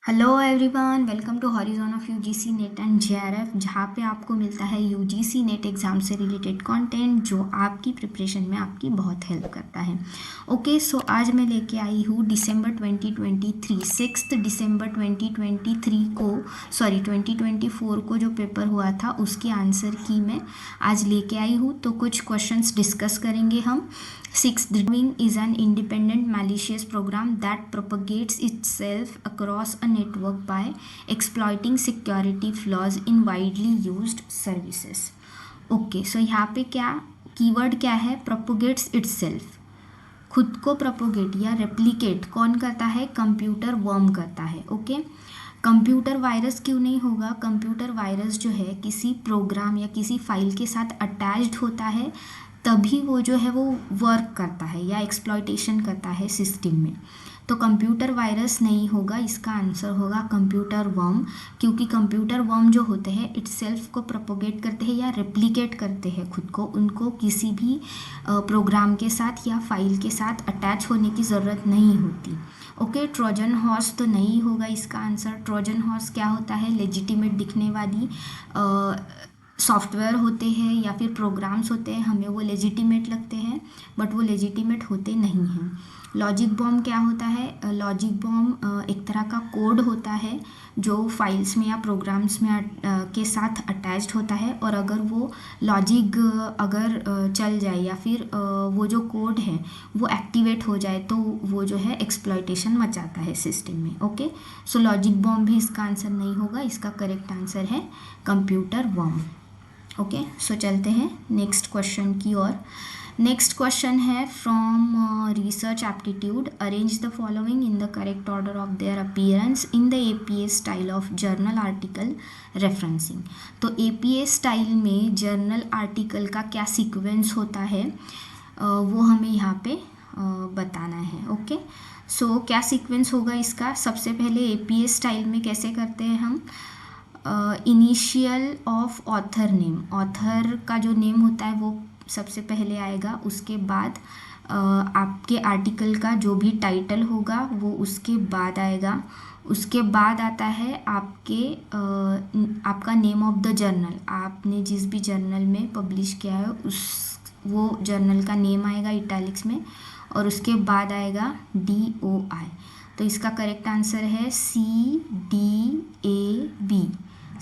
Hello everyone, welcome to horizon of UGC NET and JRF, जहाँ पे आपको मिलता है यूजीसी नेट एग्ज़ाम से रिलेटेड कंटेंट जो आपकी प्रिपरेशन में आपकी बहुत हेल्प करता है। ओके, सो आज मैं लेके आई हूँ दिसंबर 2023 6 दिसंबर 2023 को 2024 को जो पेपर हुआ था उसके आंसर की मैं आज लेके आई हूँ। तो कुछ क्वेश्चंस डिस्कस करेंगे हम। Sixth, Dreaming is an independent malicious program that propagates itself across a network by exploiting security flaws in widely used services. Okay, so यहाँ पे क्या कीवर्ड क्या है? प्रोपोगेट्स इटसेल्फ, खुद को प्रोपोगेट या रेप्लिकेट कौन करता है? कंप्यूटर वर्म करता है। ओके, कंप्यूटर वायरस क्यों नहीं होगा? कंप्यूटर वायरस जो है किसी प्रोग्राम या किसी फाइल के साथ अटैच्ड होता है तभी वो जो है वो वर्क करता है या एक्सप्लॉयटेशन करता है सिस्टम में। तो कंप्यूटर वायरस नहीं होगा, इसका आंसर होगा कंप्यूटर वर्म, क्योंकि कंप्यूटर वर्म जो होते हैं इटसेल्फ को प्रोपोगेट करते हैं या रेप्लिकेट करते हैं खुद को, उनको किसी भी प्रोग्राम के साथ या फाइल के साथ अटैच होने की ज़रूरत नहीं होती। ओके, ट्रोजन हॉर्स तो नहीं होगा इसका आंसर। ट्रोजन हॉर्स क्या होता है? लेजिटिमेट दिखने वाली सॉफ्टवेयर होते हैं या फिर प्रोग्राम्स होते हैं, हमें वो लेजिटिमेट लगते हैं बट वो लेजिटिमेट होते नहीं हैं। लॉजिक बॉम्ब क्या होता है? लॉजिक बॉम्ब एक तरह का कोड होता है जो फाइल्स में या प्रोग्राम्स में के साथ अटैच्ड होता है, और अगर वो लॉजिक अगर चल जाए या फिर वो जो कोड है वो एक्टिवेट हो जाए तो वो जो है एक्सप्लॉयटेशन मचाता है सिस्टम में। ओके, सो लॉजिक बॉम्ब भी इसका आंसर नहीं होगा, इसका करेक्ट आंसर है कंप्यूटर बॉम्ब। ओके, सो चलते हैं नेक्स्ट क्वेश्चन की ओर। नेक्स्ट क्वेश्चन है from research aptitude, arrange the following in the correct order of their appearance in the APA style of journal article referencing. तो APA style में journal article का क्या sequence होता है वो हमें यहाँ पे बताना है। ओके, सो क्या सीक्वेंस होगा इसका? सबसे पहले एपीए स्टाइल में कैसे करते हैं हम? Initial of author name, author का जो नेम होता है वो सबसे पहले आएगा, उसके बाद आपके आर्टिकल का जो भी टाइटल होगा वो उसके बाद आएगा, उसके बाद आता है आपका नेम ऑफ द जर्नल, आपने जिस भी जर्नल में पब्लिश किया है उस वो जर्नल का नेम आएगा इटैलिक्स में, और उसके बाद आएगा DOI। तो इसका करेक्ट आंसर है CDAB,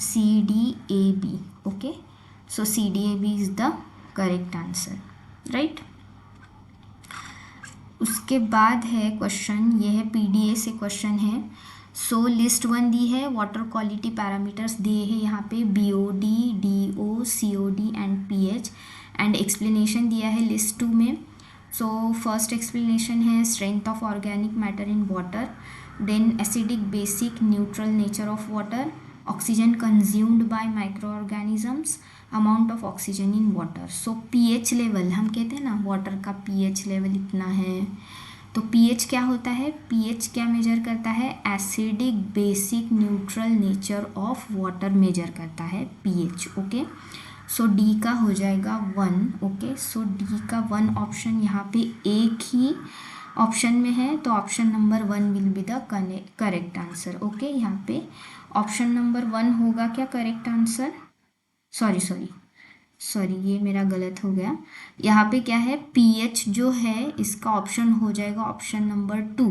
CDAB। Okay, so CDAB is the correct answer, right. उसके बाद है क्वेश्चन, ये है PDA से क्वेश्चन है। सो लिस्ट 1 दी है, वाटर क्वालिटी पैरामीटर्स दिए हैं यहाँ पे BOD, DO, COD and pH, and explanation दिया है लिस्ट 2 में। सो फर्स्ट एक्सप्लेनेशन है strength of organic matter in water, then acidic, basic, neutral nature of water, oxygen consumed by micro organisms, amount of oxygen in water. So pH level, हम कहते हैं ना water का pH level इतना है, तो pH क्या होता है? pH क्या मेजर करता है? Acidic, basic, neutral nature of water measure करता है pH। ओके, सो D का हो जाएगा 1। ओके, सो D का 1 ऑप्शन यहाँ पे एक ही ऑप्शन में है, तो option number 1 will be the correct answer. Okay, यहाँ पे ऑप्शन नंबर 1 होगा क्या correct answer? Sorry sorry sorry, ये मेरा गलत हो गया। यहाँ पे क्या है? pH जो है इसका ऑप्शन हो जाएगा ऑप्शन नंबर 2,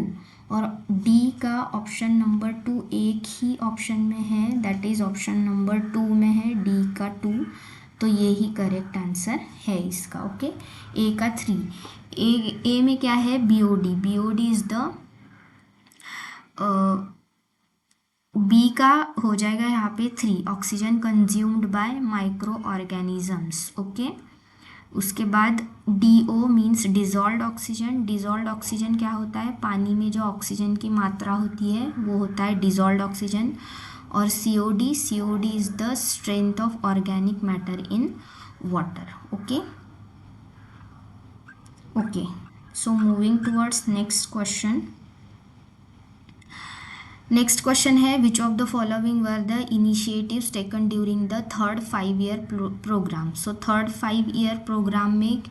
और D का ऑप्शन नंबर 2 एक ही ऑप्शन में है, दैट इज ऑप्शन नंबर 2 में है, D का 2, तो ये ही करेक्ट आंसर है इसका। ओके, A का 3, A में क्या है? BOD, BOD is the B का हो जाएगा यहाँ पे 3, oxygen consumed by micro organisms. Okay, उसके बाद DO means dissolved oxygen, dissolved oxygen क्या होता है? पानी में जो ऑक्सीजन की मात्रा होती है वो होता है डिजॉल्व्ड ऑक्सीजन, और COD, COD is the strength of organic matter in water. Okay okay, so moving towards next question. Next question है which of the following were the initiatives taken during the third 5 year programme. So third 5 year programme में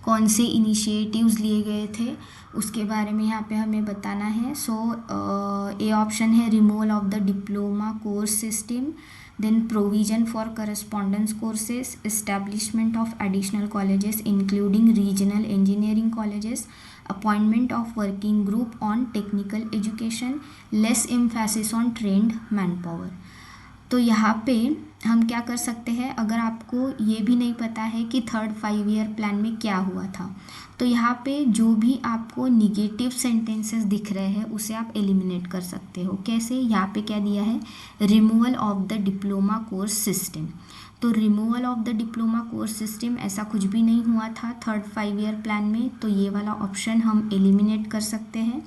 कौन से initiatives लिए गए थे उसके बारे में यहाँ पे हमें बताना है। सो ए ऑप्शन है removal of the diploma course system, then provision for correspondence courses, establishment of additional colleges including regional engineering colleges, appointment of working group on technical education, less emphasis on trained manpower। तो यहाँ पे हम क्या कर सकते हैं, अगर आपको ये भी नहीं पता है कि थर्ड 5 ईयर प्लान में क्या हुआ था, तो यहाँ पे जो भी आपको निगेटिव सेंटेंसेस दिख रहे हैं उसे आप एलिमिनेट कर सकते हो। कैसे, यहाँ पे क्या दिया है, removal of the diploma course system. तो removal of the diploma course system ऐसा कुछ भी नहीं हुआ था थर्ड 5 ईयर प्लान में, तो ये वाला ऑप्शन हम एलिमिनेट कर सकते हैं।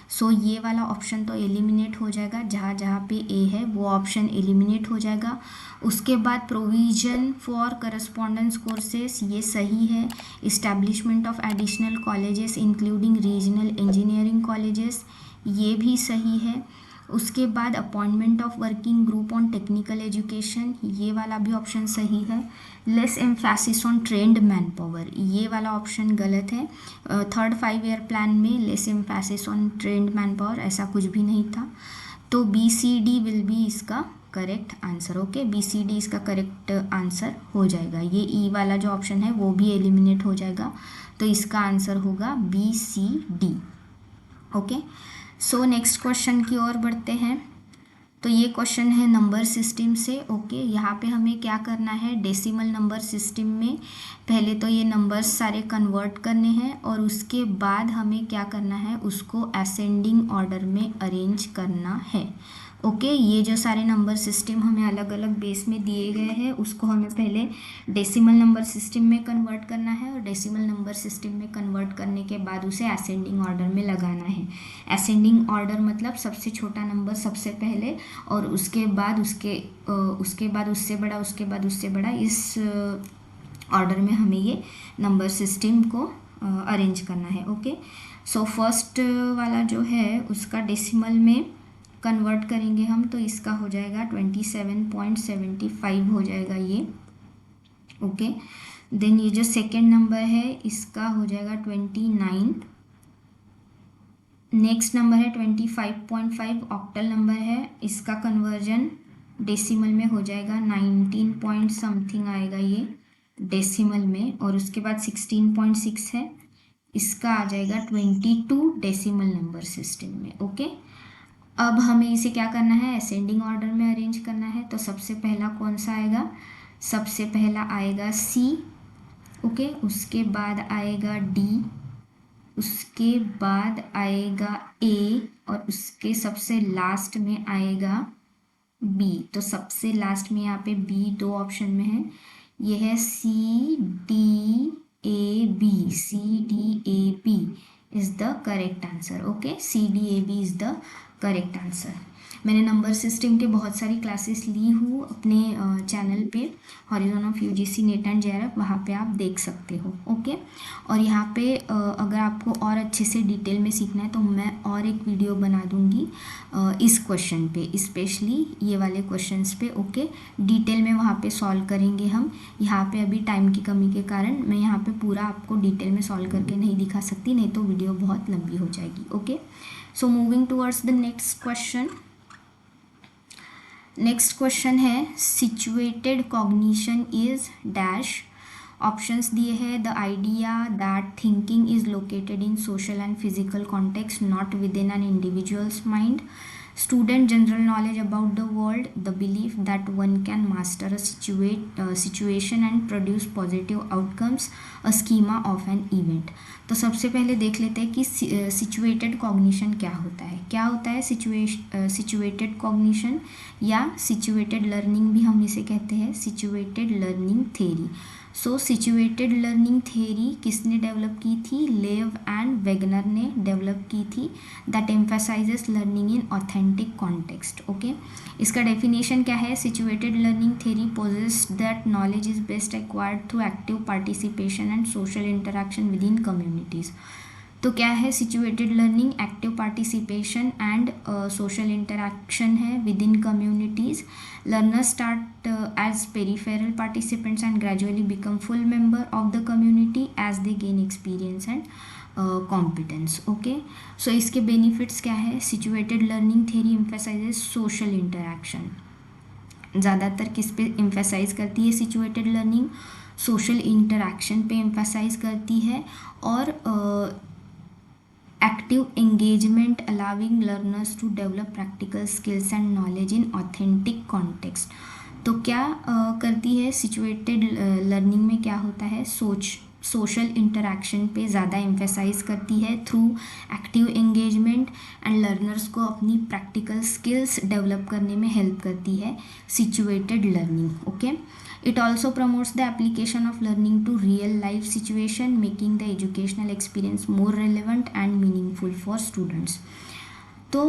सो ये वाला ऑप्शन तो एलिमिनेट हो जाएगा, जहाँ जहाँ पे ए है वो ऑप्शन एलिमिनेट हो जाएगा। उसके बाद प्रोविजन फॉर करस्पॉन्डेंस कोर्सेस ये सही है। Establishment of additional colleges including regional engineering colleges ये भी सही है। उसके बाद appointment of working group on technical education ये वाला भी ऑप्शन सही है। Less emphasis on trend man power ये वाला ऑप्शन गलत है। थर्ड 5 ईयर प्लान में less emphasis on trend man power ऐसा कुछ भी नहीं था। तो BCD विल बी इसका करेक्ट आंसर। ओके, BCD इसका करेक्ट आंसर हो जाएगा। ये ई वाला जो ऑप्शन है वो भी एलिमिनेट हो जाएगा, तो इसका आंसर होगा BCD। Okay, so next question की ओर बढ़ते हैं। तो ये क्वेश्चन है नंबर सिस्टम से। ओके, यहाँ पे हमें क्या करना है, डेसिमल नंबर सिस्टम में पहले तो ये नंबर्स सारे कन्वर्ट करने हैं और उसके बाद हमें क्या करना है, उसको असेंडिंग ऑर्डर में अरेंज करना है। ओके, ये जो सारे नंबर सिस्टम हमें अलग अलग बेस में दिए गए हैं उसको हमें पहले डेसिमल नंबर सिस्टम में कन्वर्ट करना है, और डेसिमल नंबर सिस्टम में कन्वर्ट करने के बाद उसे असेंडिंग ऑर्डर में लगाना है। असेंडिंग ऑर्डर मतलब सबसे छोटा नंबर सबसे पहले, और उसके बाद उसके बाद उससे बड़ा, उसके बाद उससे बड़ा, इस ऑर्डर में हमें ये नंबर सिस्टम को अरेंज करना है। ओके, सो फर्स्ट वाला जो है उसका डेसिमल में कन्वर्ट करेंगे हम, तो इसका हो जाएगा 27.75 हो जाएगा ये। ओके, देन ये जो सेकेंड नंबर है इसका हो जाएगा 29। नेक्स्ट नंबर है 25.5 ऑक्टल नंबर है, इसका कन्वर्जन डेसिमल में हो जाएगा 19 पॉइंट समथिंग आएगा ये डेसिमल में। और उसके बाद 16.6 है, इसका आ जाएगा 22 डेसिमल नंबर सिस्टम में। ओके, अब हमें इसे क्या करना है, असेंडिंग ऑर्डर में अरेंज करना है। तो सबसे पहला कौन सा आएगा, सबसे पहला आएगा C। ओके, उसके बाद आएगा D, उसके बाद आएगा A, और उसके सबसे लास्ट में आएगा B। तो सबसे लास्ट में यहाँ पे B 2 ऑप्शन में है, ये है CDAB। CDAB is the correct answer. Okay, CDAB is the correct answer. मैंने नंबर सिस्टम के बहुत सारी क्लासेस ली हूँ अपने चैनल पे, horizon of UGC net and JRF, वहाँ पे आप देख सकते हो। ओके, और यहाँ पे अगर आपको और अच्छे से डिटेल में सीखना है तो मैं और एक वीडियो बना दूँगी इस क्वेश्चन पे, स्पेशली ये वाले क्वेश्चंस पे। ओके, डिटेल में वहाँ पे सॉल्व करेंगे हम। यहाँ पे अभी टाइम की कमी के कारण मैं यहाँ पे पूरा आपको डिटेल में सॉल्व करके नहीं दिखा सकती, नहीं तो वीडियो बहुत लंबी हो जाएगी। Okay, so moving towards the next question. Next question है situated cognition is dash. Options दिए हैं, the idea that thinking is located in social and physical context not within an individual's mind, student general knowledge about the world, the belief that one can master a situation and produce positive outcomes, a schema of an event। तो सबसे पहले देख लेते हैं कि situated cognition क्या होता है। क्या होता है सिचुएटेड कॉग्निशन, या सिचुएटेड लर्निंग भी हम इसे कहते हैं, situated learning theory. So situated learning theory किसने डेवलप की थी, लेव एंड वेगनर ने डेवलप की थी, that emphasises learning in authentic context. Okay, इसका डेफिनेशन क्या है, situated learning theory poses that knowledge is best acquired through active participation and social interaction within communities. तो क्या है situated learning? Active participation and social interaction है within communities. Learners start as peripheral participants and gradually become full member of the community as they gain experience and competence. Okay, so इसके benefits क्या है? Situated learning theory emphasises social interaction. ज़्यादातर किस पे emphasise करती है situated learning? Social interaction पे emphasise करती है. और active engagement allowing learners to develop practical skills and knowledge in authentic context. तो क्या करती है सिचुएटेड लर्निंग में? क्या होता है? सोशल इंटरैक्शन पे ज़्यादा एम्फेसाइज करती है through active engagement and learners को अपनी प्रैक्टिकल स्किल्स डेवलप करने में हेल्प करती है situated learning. Okay, it also promotes the application of learning to real life situation, making the educational experience more relevant and meaningful for students. तो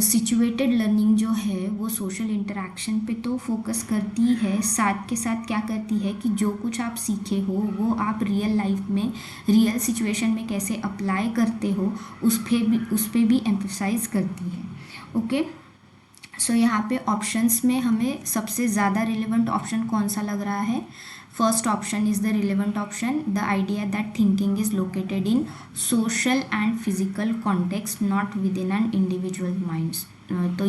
situated learning जो है वो सोशल इंटरैक्शन पे तो फोकस करती है, साथ के साथ क्या करती है कि जो कुछ आप सीखे हो वो आप रियल लाइफ में, रियल सिचुएशन में कैसे अप्लाई करते हो उस पे भी एम्फसाइज करती है. ओके, सो यहाँ पे ऑप्शंस में हमें सबसे ज़्यादा रिलेवेंट ऑप्शन कौन सा लग रहा है? First option is the relevant option. The idea that thinking is located in social and physical context not within an individual minds. तो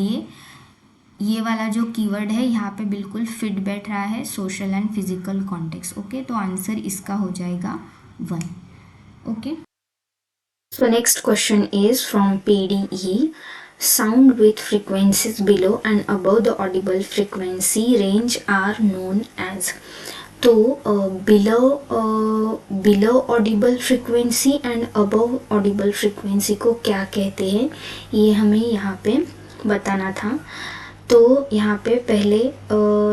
ये वाला जो कीवर्ड है यहाँ पे बिल्कुल फिट बैठ रहा है, social and physical context. Okay, तो आंसर इसका हो जाएगा 1. Okay, so next question is from PDE. Sound with frequencies below and above the audible frequency range are known as. तो below Audible frequency and above Audible frequency को क्या कहते हैं ये हमें यहाँ पे बताना था. तो यहाँ पे पहले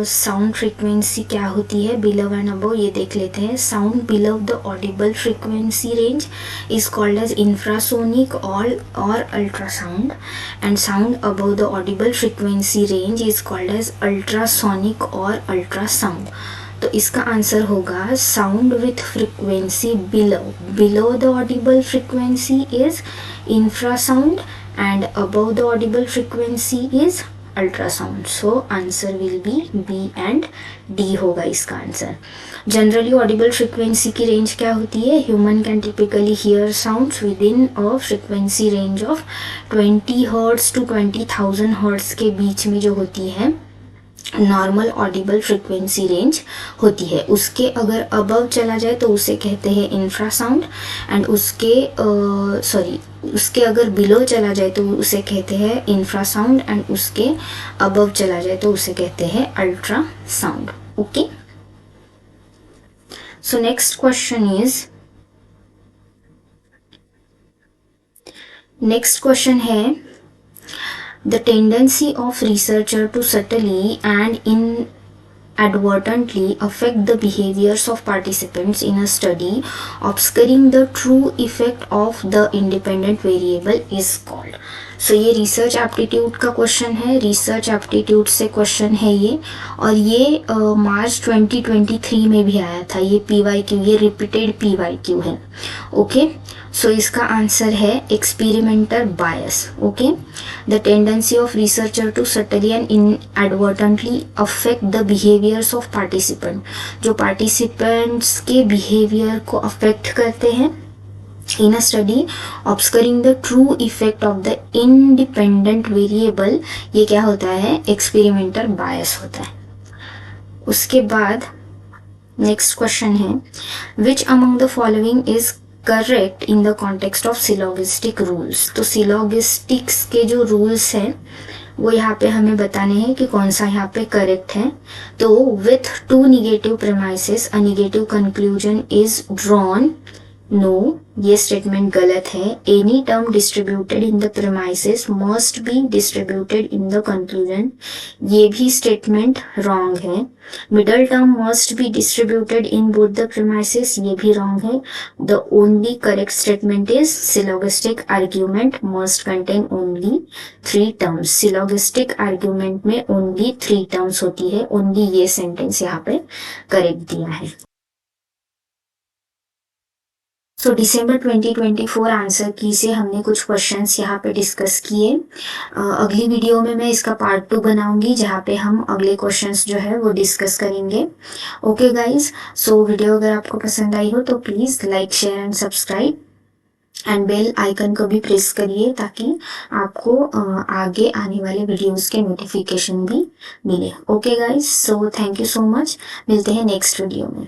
साउंड फ्रीक्वेंसी क्या होती है बिलो एंड अबव ये देख लेते हैं. Sound below the audible frequency range is called as infrasonic और ultrasound and sound above the audible frequency range is called as ultrasonic और अल्ट्रासाउंड. तो इसका आंसर होगा sound with frequency below the audible frequency is infrasound and above the audible frequency is ultrasound. So answer will be B and D होगा इसका answer. Generally audible frequency की range क्या होती है? Human can typically here sounds within a frequency range of 20 hertz to 20,000 hertz के बीच में जो होती है नॉर्मल ऑडिबल फ्रिक्वेंसी रेंज होती है. उसके अगर अबव चला जाए तो उसे कहते हैं इंफ्रासाउंड एंड उसके अगर बिलो चला जाए तो उसे कहते हैं इंफ्रासाउंड एंड उसके अबव चला जाए तो उसे कहते हैं ultrasound. Okay, so next question है the tendency of researcher to subtly and inadvertently affect the behaviors of participants in a study, obscuring the true effect of the independent variable is called. सो ये research aptitude का question है, research aptitude से question है ये, और ये मार्च 2023 में भी आया था. ये PYQ, ये रिपीटेड PYQ है. ओके, सो इसका आंसर है experimental bias. Okay, the tendency of researcher to subtly and inadvertently affect the behaviours of participant. जो पार्टिसिपेंट्स के बिहेवियर को अफेक्ट करते हैं in a study, obscuring the true effect of the independent variable. ये क्या होता है? एक्सपेरिमेंटल बायस होता है. उसके बाद नेक्स्ट क्वेश्चन है which among the following is correct in the context of syllogistic rules. तो syllogistics के जो रूल्स हैं वो यहाँ पे हमें बताने हैं कि कौन सा यहाँ पे करेक्ट है. तो with two negative premises a negative conclusion is drawn. No, ये स्टेटमेंट गलत है. Any term distributed in the premises must be distributed in the conclusion. ये भी स्टेटमेंट रॉन्ग है. Middle term must be distributed in both the premises, ये भी wrong है. The only correct statement is syllogistic argument must contain only 3 terms. Syllogistic argument में only 3 terms होती है. Only ये सेंटेंस यहाँ पे करेक्ट दिया है. सो दिसंबर 2024 आंसर की से हमने कुछ क्वेश्चंस यहाँ पे डिस्कस किए। अगली वीडियो में मैं इसका पार्ट 2 बनाऊंगी जहाँ पे हम अगले क्वेश्चंस जो है वो डिस्कस करेंगे। ओके गाइज, सो वीडियो अगर आपको पसंद आई हो तो please like share and subscribe and bell icon को भी प्रेस करिए ताकि आपको आगे आने वाले वीडियोस के नोटिफिकेशन भी मिले। Okay guys, so thank you so much. मिलते हैं नेक्स्ट वीडियो में।